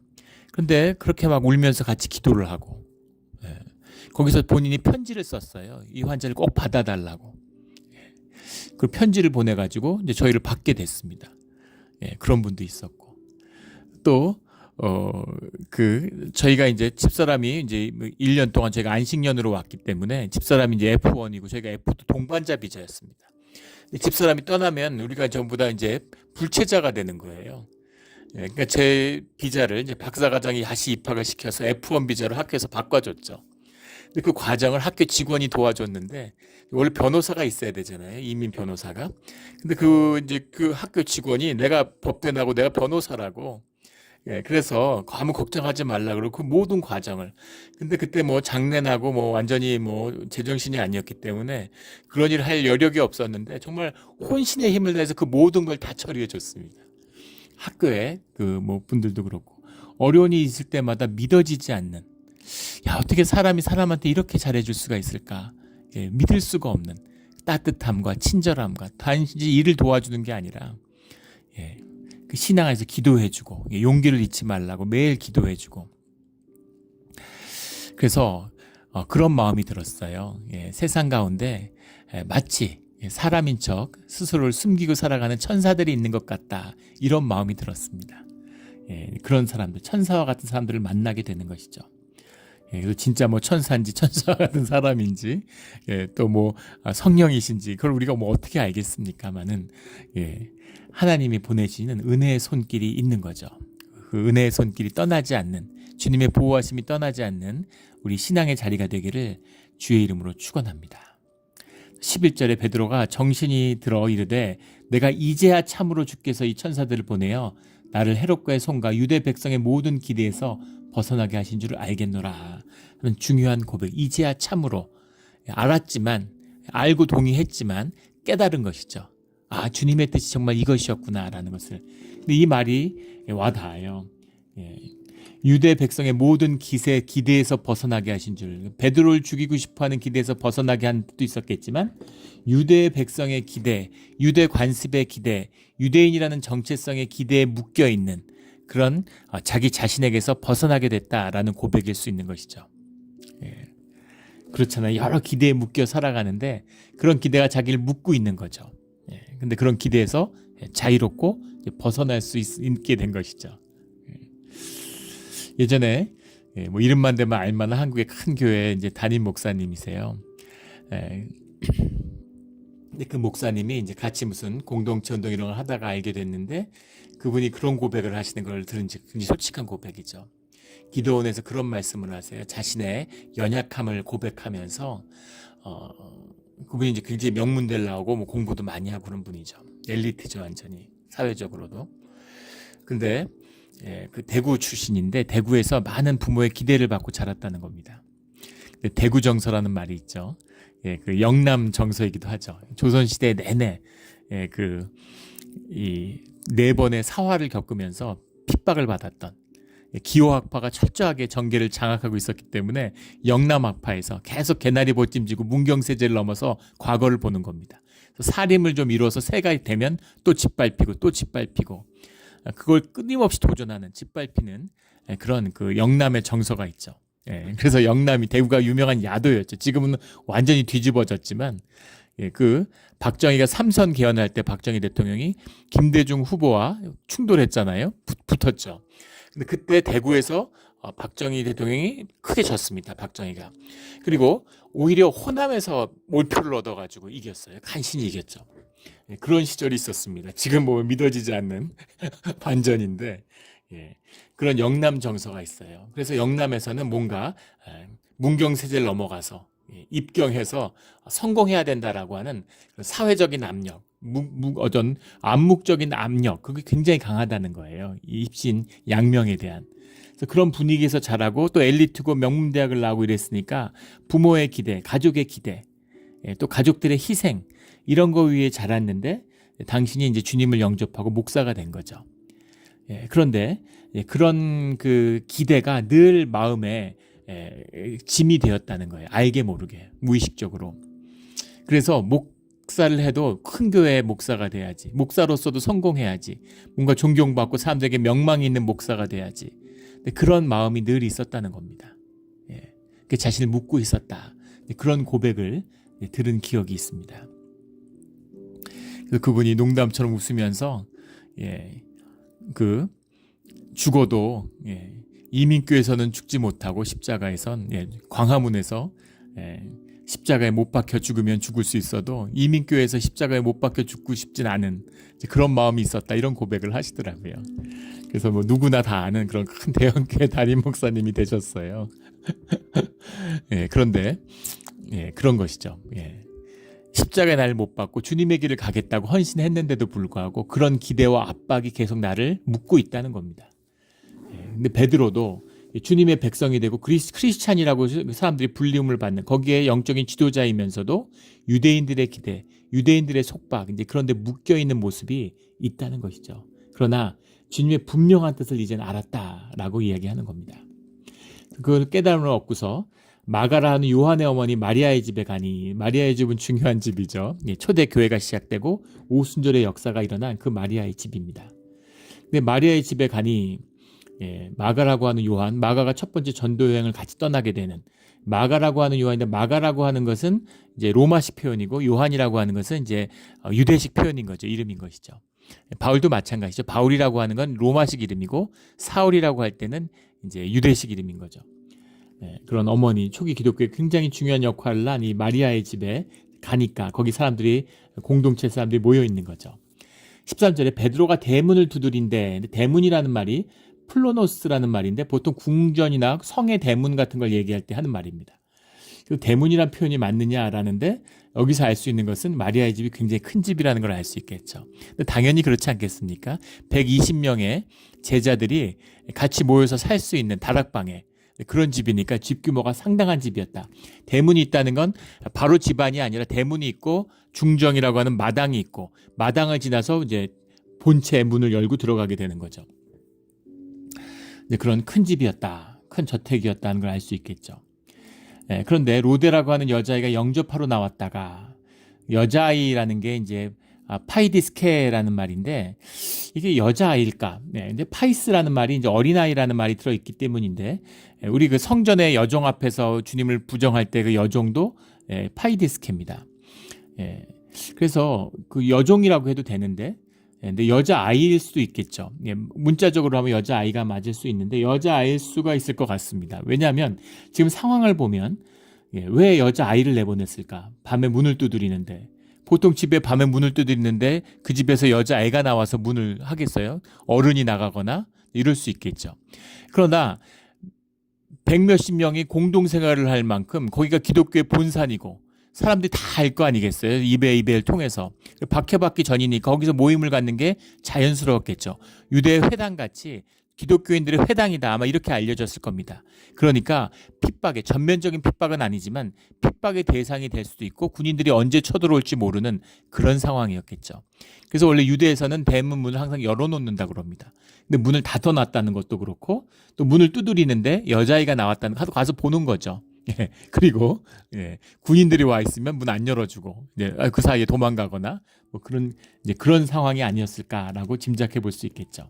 근데 그렇게 막 울면서 같이 기도를 하고, 거기서 본인이 편지를 썼어요. 이 환자를 꼭 받아달라고. 그 편지를 보내가지고 이제 저희를 받게 됐습니다. 그런 분도 있었고, 또 저희가 이제 집사람이 이제 1년 동안 저희가 안식년으로 왔기 때문에 집사람이 이제 F1이고 저희가 F2 동반자 비자였습니다. 집사람이 떠나면 우리가 전부 다 이제 불체자가 되는 거예요. 그러니까 제 비자를 이제 박사과정이 다시 입학을 시켜서 F1 비자로 학교에서 바꿔줬죠. 근데 그 과정을 학교 직원이 도와줬는데, 원래 변호사가 있어야 되잖아요. 이민 변호사가. 근데 이제 그 학교 직원이 내가 법대나고 내가 변호사라고, 그래서 아무 걱정하지 말라 그러고 그 모든 과정을. 근데 그때 뭐 장례나고 뭐 완전히 뭐 제정신이 아니었기 때문에 그런 일을 할 여력이 없었는데, 정말 혼신의 힘을 내서 그 모든 걸 다 처리해 줬습니다. 학교에 그 뭐 분들도 그렇고, 어려운 일이 있을 때마다 믿어지지 않는, 어떻게 사람이 사람한테 이렇게 잘해줄 수가 있을까? 믿을 수가 없는 따뜻함과 친절함과, 단지 일을 도와주는 게 아니라 그 신앙 안에서 기도해주고, 용기를 잃지 말라고 매일 기도해주고. 그래서 그런 마음이 들었어요. 세상 가운데 마치 사람인 척 스스로를 숨기고 살아가는 천사들이 있는 것 같다, 이런 마음이 들었습니다. 그런 사람들, 천사와 같은 사람들을 만나게 되는 것이죠. 진짜 뭐 천사인지 천사와 같은 사람인지, 또 뭐 성령이신지 그걸 우리가 뭐 어떻게 알겠습니까마는, 하나님이 보내시는 은혜의 손길이 있는 거죠. 그 은혜의 손길이 떠나지 않는, 주님의 보호하심이 떠나지 않는 우리 신앙의 자리가 되기를 주의 이름으로 축원합니다. 11절에 베드로가 정신이 들어 이르되, 내가 이제야 참으로 주께서 이 천사들을 보내어 나를 헤롯과의 손과 유대 백성의 모든 기대에서 벗어나게 하신 줄을 알겠노라 하는 중요한 고백. 이제야 참으로, 알았지만, 알고 동의했지만 깨달은 것이죠. 주님의 뜻이 정말 이것이었구나라는 것을. 근데 이 말이 와닿아요. 유대 백성의 모든 기대에서 벗어나게 하신 줄. 베드로를 죽이고 싶어하는 기대에서 벗어나게 한 뜻도 있었겠지만, 유대 백성의 기대, 유대 관습의 기대, 유대인이라는 정체성의 기대에 묶여있는 그런 자기 자신에게서 벗어나게 됐다라는 고백일 수 있는 것이죠. 그렇잖아요. 여러 기대에 묶여 살아가는데 그런 기대가 자기를 묶고 있는 거죠. 근데 그런 기대에서 자유롭고 벗어날 수 있게 된 것이죠. 예전에 뭐 이름만 대면 알만한 한국의 큰 교회 이제 담임 목사님이세요. 근데 그 목사님이 이제 같이 무슨 공동체 운동 이런 걸 하다가 알게 됐는데, 그분이 그런 고백을 하시는 걸 들은 지 굉장히 솔직한 고백이죠. 기도원에서 그런 말씀을 하세요. 자신의 연약함을 고백하면서, 그분이 이제 굉장히 명문대를 나오고 뭐 공부도 많이 하고 그런 분이죠. 엘리트죠, 완전히 사회적으로도. 근데 그 대구 출신인데, 대구에서 많은 부모의 기대를 받고 자랐다는 겁니다. 근데 대구 정서라는 말이 있죠. 그 영남 정서이기도 하죠. 조선시대 내내 이 4번의 사화를 겪으면서 핍박을 받았던, 기호학파가 철저하게 정계를 장악하고 있었기 때문에 영남학파에서 계속 개나리 보찜지고 문경세제를 넘어서 과거를 보는 겁니다. 살림을 좀 이루어서 새가 되면 또 짓밟히고 또 짓밟히고, 그걸 끊임없이 도전하는, 짓밟히는 그런 그 영남의 정서가 있죠. 그래서 영남이 대구가 유명한 야도였죠. 지금은 완전히 뒤집어졌지만, 그 박정희가 삼선 개헌할 때 박정희 대통령이 김대중 후보와 충돌했잖아요. 붙었죠. 근데 그때 대구에서 박정희 대통령이 크게 졌습니다. 박정희가. 그리고 오히려 호남에서 몰표를 얻어가지고 이겼어요. 간신히 이겼죠. 그런 시절이 있었습니다. 지금 뭐 믿어지지 않는 반전인데, 그런 영남 정서가 있어요. 그래서 영남에서는 뭔가 문경세제를 넘어가서 입경해서 성공해야 된다라고 하는 사회적인 압력, 어떤 암묵적인 압력, 그게 굉장히 강하다는 거예요. 이 입신 양명에 대한. 그래서 그런 분위기에서 자라고 또 엘리트고 명문대학을 나오고 이랬으니까 부모의 기대, 가족의 기대, 또 가족들의 희생, 이런 거 위에 자랐는데 당신이 이제 주님을 영접하고 목사가 된 거죠. 그런데 그런 그 기대가 늘 마음에 짐이 되었다는 거예요. 알게 모르게, 무의식적으로. 그래서 목사를 해도 큰 교회의 목사가 돼야지, 목사로서도 성공해야지, 뭔가 존경받고 사람들에게 명망이 있는 목사가 돼야지, 그런 마음이 늘 있었다는 겁니다. 그 자신을 묻고 있었다. 그런 고백을 들은 기억이 있습니다. 그분이 농담처럼 웃으면서 그 죽어도 이민교에서는 죽지 못하고 십자가에선, 광화문에서 십자가에 못 박혀 죽으면 죽을 수 있어도 이민교에서 십자가에 못 박혀 죽고 싶진 않은 그런 마음이 있었다, 이런 고백을 하시더라고요. 그래서 뭐 누구나 다 아는 그런 큰 대형교회 담임 목사님이 되셨어요. 그런데 그런 것이죠. 십자가에 나를 못 박고 주님의 길을 가겠다고 헌신했는데도 불구하고 그런 기대와 압박이 계속 나를 묶고 있다는 겁니다. 근데 베드로도 주님의 백성이 되고 크리스찬이라고 사람들이 불림을 받는, 거기에 영적인 지도자이면서도 유대인들의 기대, 유대인들의 속박, 이제 그런 데 묶여 있는 모습이 있다는 것이죠. 그러나 주님의 분명한 뜻을 이제는 알았다라고 이야기하는 겁니다. 그걸 깨달음을 얻고서 마가라 하는 요한의 어머니 마리아의 집에 가니, 마리아의 집은 중요한 집이죠. 초대 교회가 시작되고 오순절의 역사가 일어난 그 마리아의 집입니다. 근데 마리아의 집에 가니, 마가라고 하는 요한, 마가가 첫 번째 전도 여행을 같이 떠나게 되는 마가라고 하는 요한인데, 마가라고 하는 것은 이제 로마식 표현이고 요한이라고 하는 것은 이제 유대식 표현인 거죠. 이름인 것이죠. 바울도 마찬가지죠. 바울이라고 하는 건 로마식 이름이고 사울이라고 할 때는 이제 유대식 이름인 거죠. 그런 어머니, 초기 기독교에 굉장히 중요한 역할을 한 이 마리아의 집에 가니까 거기 사람들이, 공동체 사람들이 모여 있는 거죠. 13절에 베드로가 대문을 두드린데, 대문이라는 말이 플로노스라는 말인데 보통 궁전이나 성의 대문 같은 걸 얘기할 때 하는 말입니다. 대문이라는 표현이 맞느냐라는데, 여기서 알 수 있는 것은 마리아의 집이 굉장히 큰 집이라는 걸 알 수 있겠죠. 근데 당연히 그렇지 않겠습니까? 120명의 제자들이 같이 모여서 살 수 있는 다락방에, 그런 집이니까 집 규모가 상당한 집이었다. 대문이 있다는 건 바로 집안이 아니라 대문이 있고 중정이라고 하는 마당이 있고, 마당을 지나서 이제 본체의 문을 열고 들어가게 되는 거죠. 그런 큰 집이었다, 큰 저택이었다는 걸 알 수 있겠죠. 그런데 로데라고 하는 여자아이가 영접하러 나왔다가, 여자아이라는 게 이제 파이디스케라는 말인데, 이게 여자아이일까? 근데 파이스라는 말이 이제 어린아이라는 말이 들어있기 때문인데, 우리 그 성전의 여종 앞에서 주님을 부정할 때 그 여종도 파이디스케입니다. 그래서 그 여종이라고 해도 되는데, 근데 여자아이일 수도 있겠죠. 문자적으로 하면 여자아이가 맞을 수 있는데 여자아이일 수가 있을 것 같습니다. 왜냐하면 지금 상황을 보면 왜 여자아이를 내보냈을까? 밤에 문을 두드리는데, 보통 집에 밤에 문을 두드리는데 그 집에서 여자아이가 나와서 문을 하겠어요? 어른이 나가거나 이럴 수 있겠죠. 그러나 100몇십 명이 공동생활을 할 만큼 거기가 기독교의 본산이고 사람들이 다 알 거 아니겠어요? 이베를 통해서. 박해받기 전이니까 거기서 모임을 갖는 게 자연스러웠겠죠. 유대 회당같이 기독교인들의 회당이다, 아마 이렇게 알려졌을 겁니다. 그러니까 핍박의, 전면적인 핍박은 아니지만 핍박의 대상이 될 수도 있고 군인들이 언제 쳐들어올지 모르는 그런 상황이었겠죠. 그래서 원래 유대에서는 대문 문을 항상 열어놓는다고 그럽니다. 근데 문을 닫아놨다는 것도 그렇고, 또 문을 두드리는데 여자아이가 나왔다는 거 가서 보는 거죠. 예, 그리고 군인들이 와 있으면 문 안 열어주고 그 사이에 도망가거나 뭐 그런 상황이 아니었을까라고 짐작해 볼 수 있겠죠.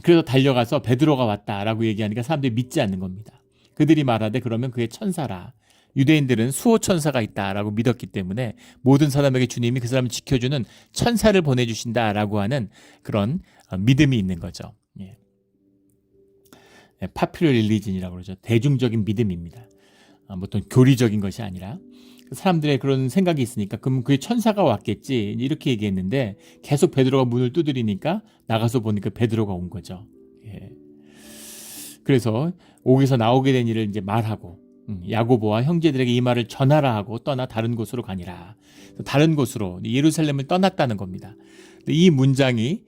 그래서 달려가서 베드로가 왔다라고 얘기하니까 사람들이 믿지 않는 겁니다. 그들이 말하되 그러면 그의 천사라. 유대인들은 수호 천사가 있다라고 믿었기 때문에 모든 사람에게 주님이 그 사람을 지켜주는 천사를 보내주신다라고 하는 그런 믿음이 있는 거죠. 파퓰러 릴리진이라고 그러죠. 대중적인 믿음입니다. 어떤 교리적인 것이 아니라 사람들의 그런 생각이 있으니까 그럼 그게 천사가 왔겠지 이렇게 얘기했는데 계속 베드로가 문을 두드리니까 나가서 보니까 베드로가 온 거죠. 그래서 옥에서 나오게 된 일을 이제 말하고 야고보와 형제들에게 이 말을 전하라 하고 떠나 다른 곳으로 가니라. 다른 곳으로 예루살렘을 떠났다는 겁니다. 이 문장이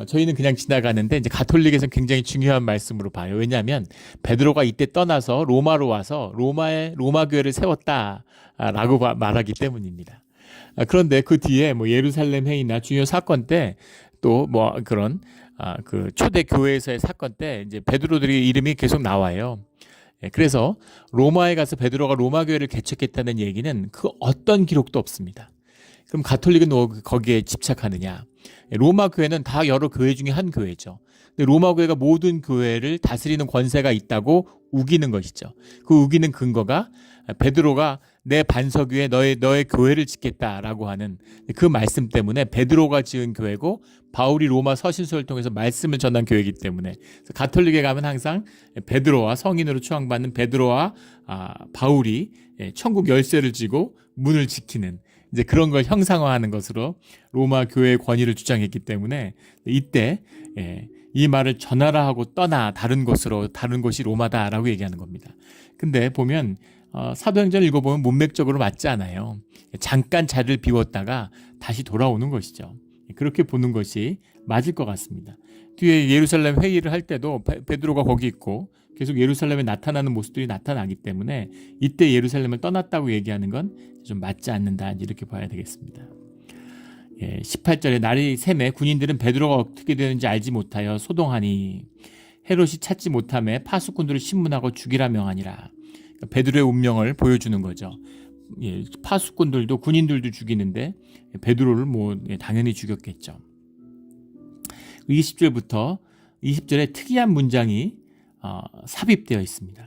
저희는 그냥 지나가는데 이제 가톨릭에서는 굉장히 중요한 말씀으로 봐요. 왜냐하면 베드로가 이때 떠나서 로마로 와서 로마 교회를 세웠다라고 말하기 때문입니다. 그런데 그 뒤에 뭐 예루살렘 회의나 중요 사건 때 또 뭐 그런 그 초대 교회에서의 사건 때 이제 베드로들의 이름이 계속 나와요. 그래서 로마에 가서 베드로가 로마 교회를 개척했다는 얘기는 그 어떤 기록도 없습니다. 그럼 가톨릭은 거기에 집착하느냐? 로마 교회는 다 여러 교회 중에 한 교회죠. 근데 로마 교회가 모든 교회를 다스리는 권세가 있다고 우기는 것이죠. 그 우기는 근거가 베드로가 내 반석 위에 너의 교회를 짓겠다라고 하는 그 말씀 때문에 베드로가 지은 교회고 바울이 로마 서신서를 통해서 말씀을 전한 교회이기 때문에 가톨릭에 가면 항상 베드로와 성인으로 추앙받는 베드로와 바울이 천국 열쇠를 쥐고 문을 지키는 이제 그런 걸 형상화하는 것으로 로마 교회의 권위를 주장했기 때문에 이때 이 말을 전하라 하고 떠나 다른 곳이 로마다라고 얘기하는 겁니다. 근데 보면 사도행전을 읽어보면 문맥적으로 맞지 않아요. 잠깐 자리를 비웠다가 다시 돌아오는 것이죠. 그렇게 보는 것이 맞을 것 같습니다. 뒤에 예루살렘 회의를 할 때도 베드로가 거기 있고 계속 예루살렘에 나타나는 모습들이 나타나기 때문에 이때 예루살렘을 떠났다고 얘기하는 건 좀 맞지 않는다 이렇게 봐야 되겠습니다. 18절에 날이 새매 군인들은 베드로가 어떻게 되는지 알지 못하여 소동하니 헤롯이 찾지 못하매 파수꾼들을 신문하고 죽이라 명하니라. 베드로의 운명을 보여주는 거죠. 파수꾼들도 군인들도 죽이는데 베드로를 당연히 죽였겠죠. 20절부터 20절에 특이한 문장이 삽입되어 있습니다.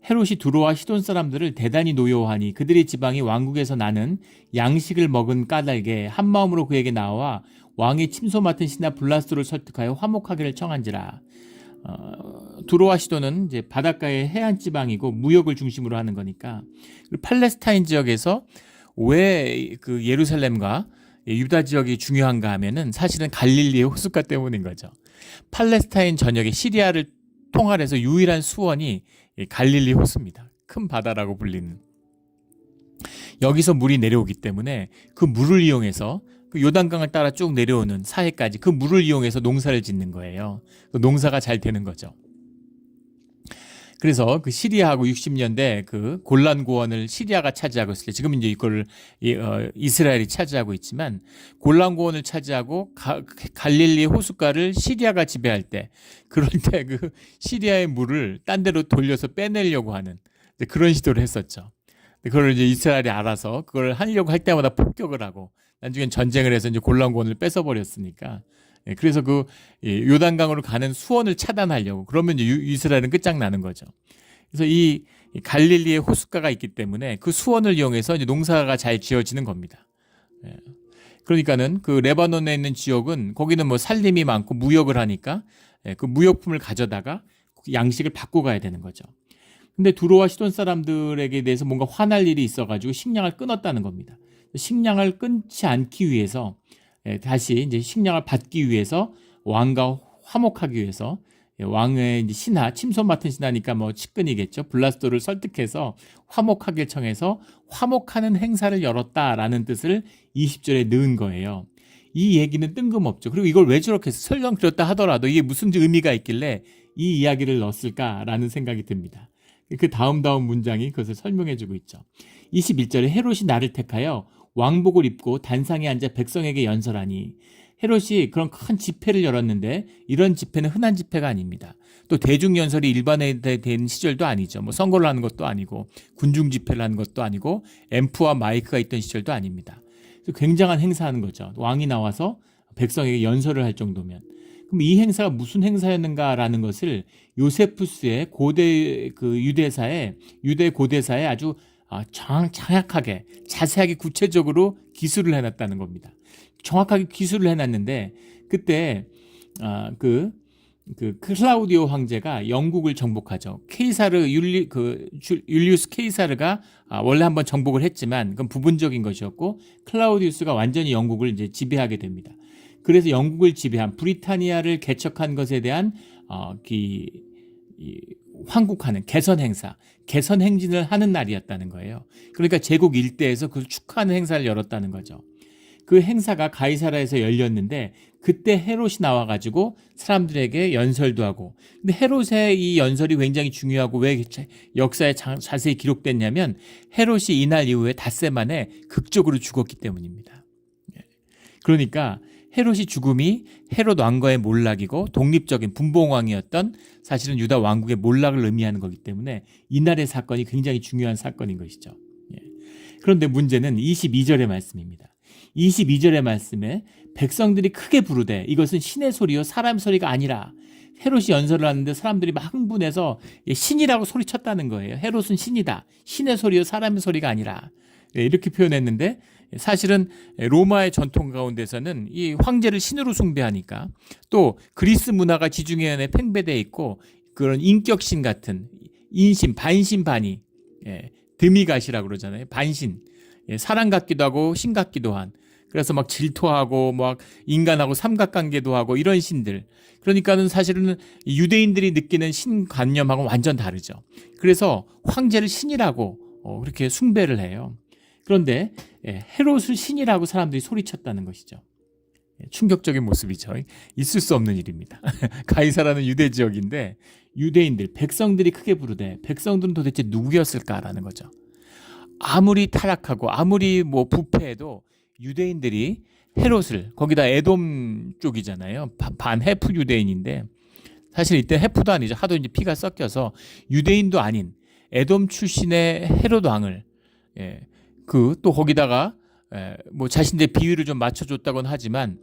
헤롯이 두로와 시돈 사람들을 대단히 노여워하니 그들의 지방이 왕국에서 나는 양식을 먹은 까닭에 한마음으로 그에게 나와 왕의 침소 맡은 신하 블라스도를 설득하여 화목하기를 청한지라. 두로와 시돈은 이제 바닷가의 해안 지방이고 무역을 중심으로 하는 거니까. 그리고 팔레스타인 지역에서 왜 그 예루살렘과 유다 지역이 중요한가 하면은 사실은 갈릴리의 호숫가 때문인 거죠. 팔레스타인 전역의 시리아를 통할해서 유일한 수원이 갈릴리 호수입니다. 큰 바다라고 불리는. 여기서 물이 내려오기 때문에 그 물을 이용해서 그 요단강을 따라 쭉 내려오는 사해까지 그 물을 이용해서 농사를 짓는 거예요. 그 농사가 잘 되는 거죠. 그래서 그 시리아하고 60년대 그 골란 고원을 시리아가 차지하고 있을 때 지금 이제 이걸 이스라엘이 차지하고 있지만 골란 고원을 차지하고 갈릴리 호숫가를 시리아가 지배할 때 그럴 때 그 시리아의 물을 딴 데로 돌려서 빼내려고 하는 그런 시도를 했었죠. 그걸 이제 이스라엘이 알아서 그걸 하려고 할 때마다 폭격을 하고 나중엔 전쟁을 해서 이제 골란 고원을 뺏어 버렸으니까. 그래서 그 요단강으로 가는 수원을 차단하려고 그러면 이제 이스라엘은 끝장나는 거죠. 그래서 이 갈릴리의 호숫가가 있기 때문에 그 수원을 이용해서 이제 농사가 잘 지어지는 겁니다. 그러니까는 그 레바논에 있는 지역은 거기는 뭐 살림이 많고 무역을 하니까 그 무역품을 가져다가 양식을 받고 가야 되는 거죠. 근데 두로와 시돈 사람들에게 대해서 뭔가 화날 일이 있어가지고 식량을 끊었다는 겁니다. 식량을 끊지 않기 위해서 다시 이제 식량을 받기 위해서 왕과 화목하기 위해서 왕의 이제 신하, 침손 맡은 신하니까 뭐 측근이겠죠. 블라스도를 설득해서 화목하길 청해서 화목하는 행사를 열었다라는 뜻을 20절에 넣은 거예요. 이 얘기는 뜬금없죠. 그리고 이걸 왜 저렇게 설령 그렇다 하더라도 이게 무슨 의미가 있길래 이 이야기를 넣었을까라는 생각이 듭니다. 그 다음 문장이 그것을 설명해주고 있죠. 21절에 헤롯이 나를 택하여 왕복을 입고 단상에 앉아 백성에게 연설하니 헤롯이 그런 큰 집회를 열었는데 이런 집회는 흔한 집회가 아닙니다. 또 대중연설이 일반화된 시절도 아니죠. 뭐 선거를 하는 것도 아니고 군중 집회를 하는 것도 아니고 앰프와 마이크가 있던 시절도 아닙니다. 그래서 굉장한 행사하는 거죠. 왕이 나와서 백성에게 연설을 할 정도면. 그럼 이 행사가 무슨 행사였는가라는 것을 요세푸스의 고대 그 유대 고대사에 아주 정확하게 자세하게 구체적으로 기술을 해놨다는 겁니다. 정확하게 기술을 해놨는데 그때 그 클라우디오 황제가 영국을 정복하죠. 율리우스 케이사르가 원래 한번 정복을 했지만 그건 부분적인 것이었고 클라우디우스가 완전히 영국을 이제 지배하게 됩니다. 그래서 영국을 지배한 브리타니아를 개척한 것에 대한 환국하는 개선 행진을 하는 날이었다는 거예요. 그러니까 제국 일대에서 그걸 축하하는 행사를 열었다는 거죠. 그 행사가 가이사라에서 열렸는데 그때 헤롯이 나와가지고 사람들에게 연설도 하고, 근데 헤롯의 이 연설이 굉장히 중요하고 왜 역사에 자세히 기록됐냐면 헤롯이 이날 이후에 닷새 만에 극적으로 죽었기 때문입니다. 그러니까 헤롯이 죽음이 헤롯 왕가의 몰락이고 독립적인 분봉왕이었던 사실은 유다 왕국의 몰락을 의미하는 거기 때문에 이날의 사건이 굉장히 중요한 사건인 것이죠. 그런데 문제는 22절의 말씀입니다. 22절의 말씀에 백성들이 크게 부르되 이것은 신의 소리요 사람 소리가 아니라, 헤롯이 연설을 하는데 사람들이 막 흥분해서 신이라고 소리쳤다는 거예요. 헤롯은 신이다. 신의 소리요 사람의 소리가 아니라. 이렇게 표현했는데 사실은 로마의 전통 가운데서는 이 황제를 신으로 숭배하니까, 또 그리스 문화가 지중해안에 팽배되어 있고 그런 인격신 같은 인신, 반신반의, 드미갓이라고 그러잖아요. 반신, 사람 같기도 하고 신 같기도 한, 그래서 막 질투하고 막 인간하고 삼각관계도 하고 이런 신들. 그러니까는 사실은 유대인들이 느끼는 신관념하고 완전 다르죠. 그래서 황제를 신이라고 그렇게 숭배를 해요. 그런데 헤롯을 신이라고 사람들이 소리쳤다는 것이죠. 충격적인 모습이죠. 있을 수 없는 일입니다. 가이사라는 유대 지역인데 유대인들, 백성들이 크게 부르되 백성들은 도대체 누구였을까라는 거죠. 아무리 타락하고 아무리 뭐 부패해도 유대인들이 헤롯을, 거기다 에돔 쪽이잖아요. 반해프 유대인인데 사실 이때 해프도 아니죠. 하도 이제 피가 섞여서 유대인도 아닌 에돔 출신의 헤롯 왕을 또 거기다가 뭐 자신들 비위를 좀 맞춰줬다고는 하지만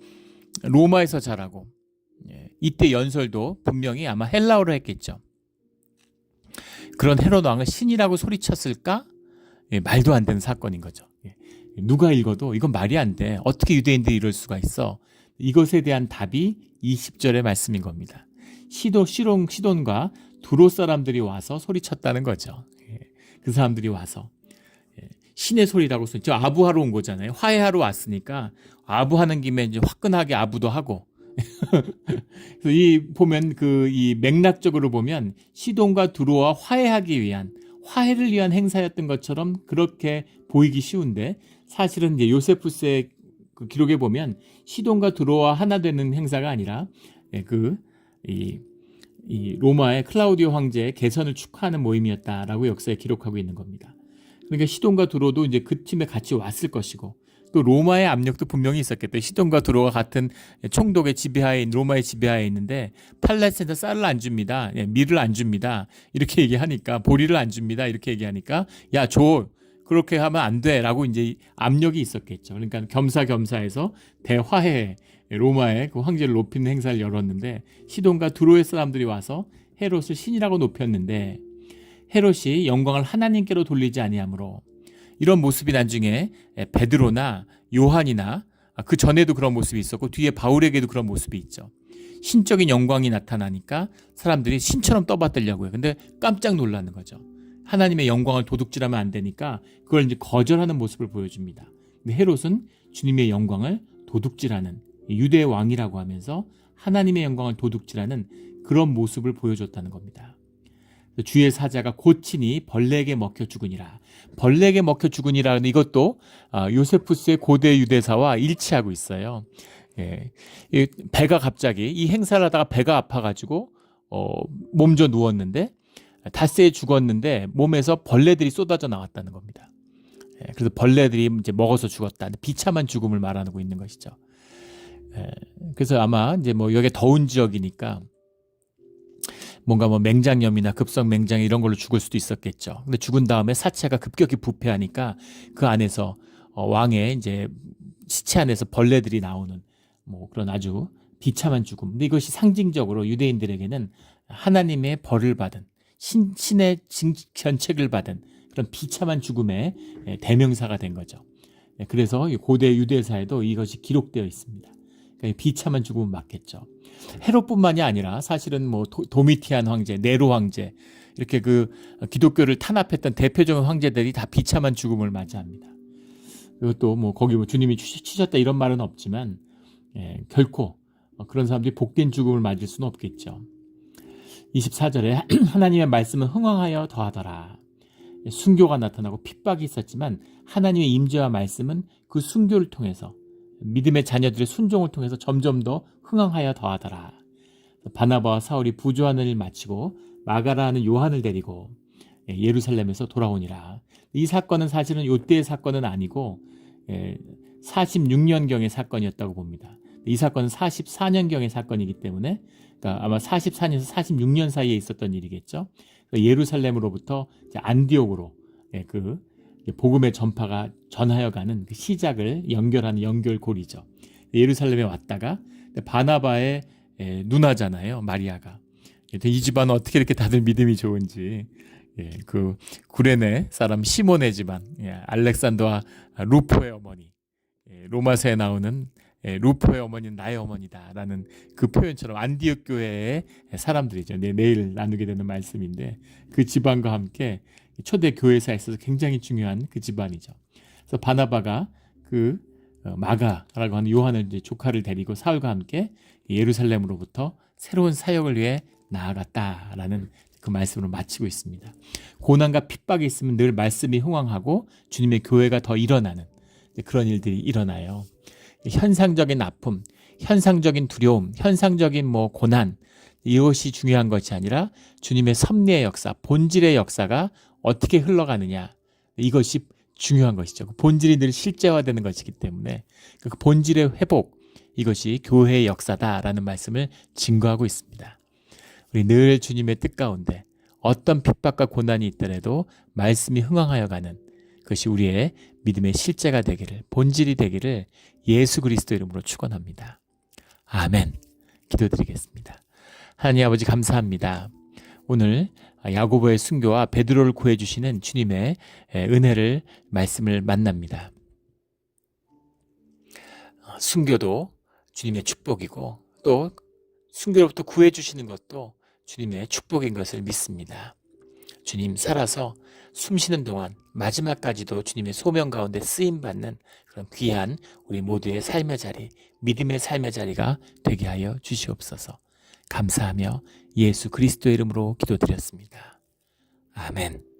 로마에서 자라고, 이때 연설도 분명히 아마 헬라어로 했겠죠. 그런 헤롯 왕을 신이라고 소리쳤을까? 말도 안 되는 사건인 거죠. 누가 읽어도 이건 말이 안 돼. 어떻게 유대인들이 이럴 수가 있어? 이것에 대한 답이 20절의 말씀인 겁니다. 시돈과 두로 사람들이 와서 소리쳤다는 거죠. 그 사람들이 와서 신의 소리라고 소리쳐. 아부하러 온 거잖아요. 화해하러 왔으니까 아부하는 김에 이제 화끈하게 아부도 하고. 그래서 보면 이 맥락적으로 보면 시돈과 두로와 화해하기 위한, 화해를 위한 행사였던 것처럼 그렇게 보이기 쉬운데 사실은 이제 요세푸스의 그 기록에 보면 시돈과 두로와 하나 되는 행사가 아니라 이 로마의 클라우디오 황제의 개선을 축하하는 모임이었다라고 역사에 기록하고 있는 겁니다. 그러니까 시돈과 두로도 이제 그 팀에 같이 왔을 것이고, 또 로마의 압력도 분명히 있었겠죠. 시돈과 두로가 같은 총독의 지배하에, 로마의 지배하에 있는데 팔레스타인에서 쌀을 안 줍니다. 밀을 안 줍니다. 이렇게 얘기하니까, 보리를 안 줍니다. 이렇게 얘기하니까 야, 줘. 그렇게 하면 안 돼라고 이제 압력이 있었겠죠. 그러니까 겸사겸사해서 대화해 로마의 그 황제를 높이는 행사를 열었는데 시돈과 두로의 사람들이 와서 헤롯을 신이라고 높였는데 헤롯이 영광을 하나님께로 돌리지 아니하므로, 이런 모습이 나중에 베드로나 요한이나 그 전에도 그런 모습이 있었고 뒤에 바울에게도 그런 모습이 있죠. 신적인 영광이 나타나니까 사람들이 신처럼 떠받들려고요. 근데 깜짝 놀라는 거죠. 하나님의 영광을 도둑질하면 안 되니까 그걸 이제 거절하는 모습을 보여줍니다. 근데 헤롯은 주님의 영광을 도둑질하는, 유대의 왕이라고 하면서 하나님의 영광을 도둑질하는 그런 모습을 보여줬다는 겁니다. 주의 사자가 고치니 벌레에게 먹혀 죽으니라. 벌레에게 먹혀 죽으니라는 이것도 요세푸스의 고대 유대사와 일치하고 있어요. 배가 갑자기 이 행사를 하다가 배가 아파가지고 몸져 누웠는데 닷새에 죽었는데 몸에서 벌레들이 쏟아져 나왔다는 겁니다. 그래서 벌레들이 이제 먹어서 죽었다. 비참한 죽음을 말하고 있는 것이죠. 그래서 아마 이제 뭐 여기 더운 지역이니까 뭔가 뭐 맹장염이나 급성 맹장 이런 걸로 죽을 수도 있었겠죠. 근데 죽은 다음에 사체가 급격히 부패하니까 그 안에서 왕의 이제 시체 안에서 벌레들이 나오는 뭐 그런 아주 비참한 죽음. 근데 이것이 상징적으로 유대인들에게는 하나님의 벌을 받은 신의 견책을 받은 그런 비참한 죽음의 대명사가 된 거죠. 그래서 고대 유대사에도 이것이 기록되어 있습니다. 그러니까 비참한 죽음은 맞겠죠. 헤롯뿐만이 아니라 사실은 뭐 도미티안 황제, 네로 황제 이렇게 그 기독교를 탄압했던 대표적인 황제들이 다 비참한 죽음을 맞이합니다. 그것도 뭐 거기 뭐 주님이 치셨다 이런 말은 없지만 결코 그런 사람들이 복된 죽음을 맞을 수는 없겠죠. 24절에 하나님의 말씀은 흥왕하여 더하더라. 순교가 나타나고 핍박이 있었지만 하나님의 임재와 말씀은 그 순교를 통해서 믿음의 자녀들의 순종을 통해서 점점 더 흥왕하여 더하더라. 바나바와 사울이 부조하는 일 마치고 마가라 하는 요한을 데리고 예루살렘에서 돌아오니라. 이 사건은 사실은 이때의 사건은 아니고 46년경의 사건이었다고 봅니다. 이 사건은 44년경의 사건이기 때문에 그러니까 아마 44년에서 46년 사이에 있었던 일이겠죠. 예루살렘으로부터 안디옥으로 그 복음의 전파가 전하여가는 그 시작을 연결하는 연결고리죠. 예루살렘에 왔다가 바나바의 누나잖아요, 마리아가. 이 집안은 어떻게 이렇게 다들 믿음이 좋은지. 그 구레네 사람 시몬의 집안, 알렉산더와 루포의 어머니, 로마서에 나오는 루포의 어머니는 나의 어머니다라는 그 표현처럼 안디옥 교회의 사람들이죠. 내일 나누게 되는 말씀인데 그 집안과 함께 초대 교회사에 있어서 굉장히 중요한 그 집안이죠. 그래서 바나바가 그 마가라고 하는 요한을 이제 조카를 데리고 사울과 함께 예루살렘으로부터 새로운 사역을 위해 나아갔다라는 그 말씀으로 마치고 있습니다. 고난과 핍박이 있으면 늘 말씀이 흥왕하고 주님의 교회가 더 일어나는 그런 일들이 일어나요. 현상적인 아픔, 현상적인 두려움, 현상적인 뭐 고난 이것이 중요한 것이 아니라 주님의 섭리의 역사, 본질의 역사가 어떻게 흘러가느냐 이것이 중요한 것이죠. 본질이 늘 실제화되는 것이기 때문에 그 본질의 회복 이것이 교회의 역사다라는 말씀을 증거하고 있습니다. 우리 늘 주님의 뜻 가운데 어떤 핍박과 고난이 있더라도 말씀이 흥왕하여 가는 그것이 우리의 믿음의 실제가 되기를 본질이 되기를 예수 그리스도 이름으로 축원합니다. 아멘. 기도드리겠습니다. 하나님 아버지 감사합니다. 오늘 야고보의 순교와 베드로를 구해주시는 주님의 은혜를 말씀을 만납니다. 순교도 주님의 축복이고 또 순교로부터 구해주시는 것도 주님의 축복인 것을 믿습니다. 주님 살아서 숨쉬는 동안 마지막까지도 주님의 소명 가운데 쓰임받는 그런 귀한 우리 모두의 삶의 자리, 믿음의 삶의 자리가 되게 하여 주시옵소서. 감사하며 예수 그리스도의 이름으로 기도드렸습니다. 아멘.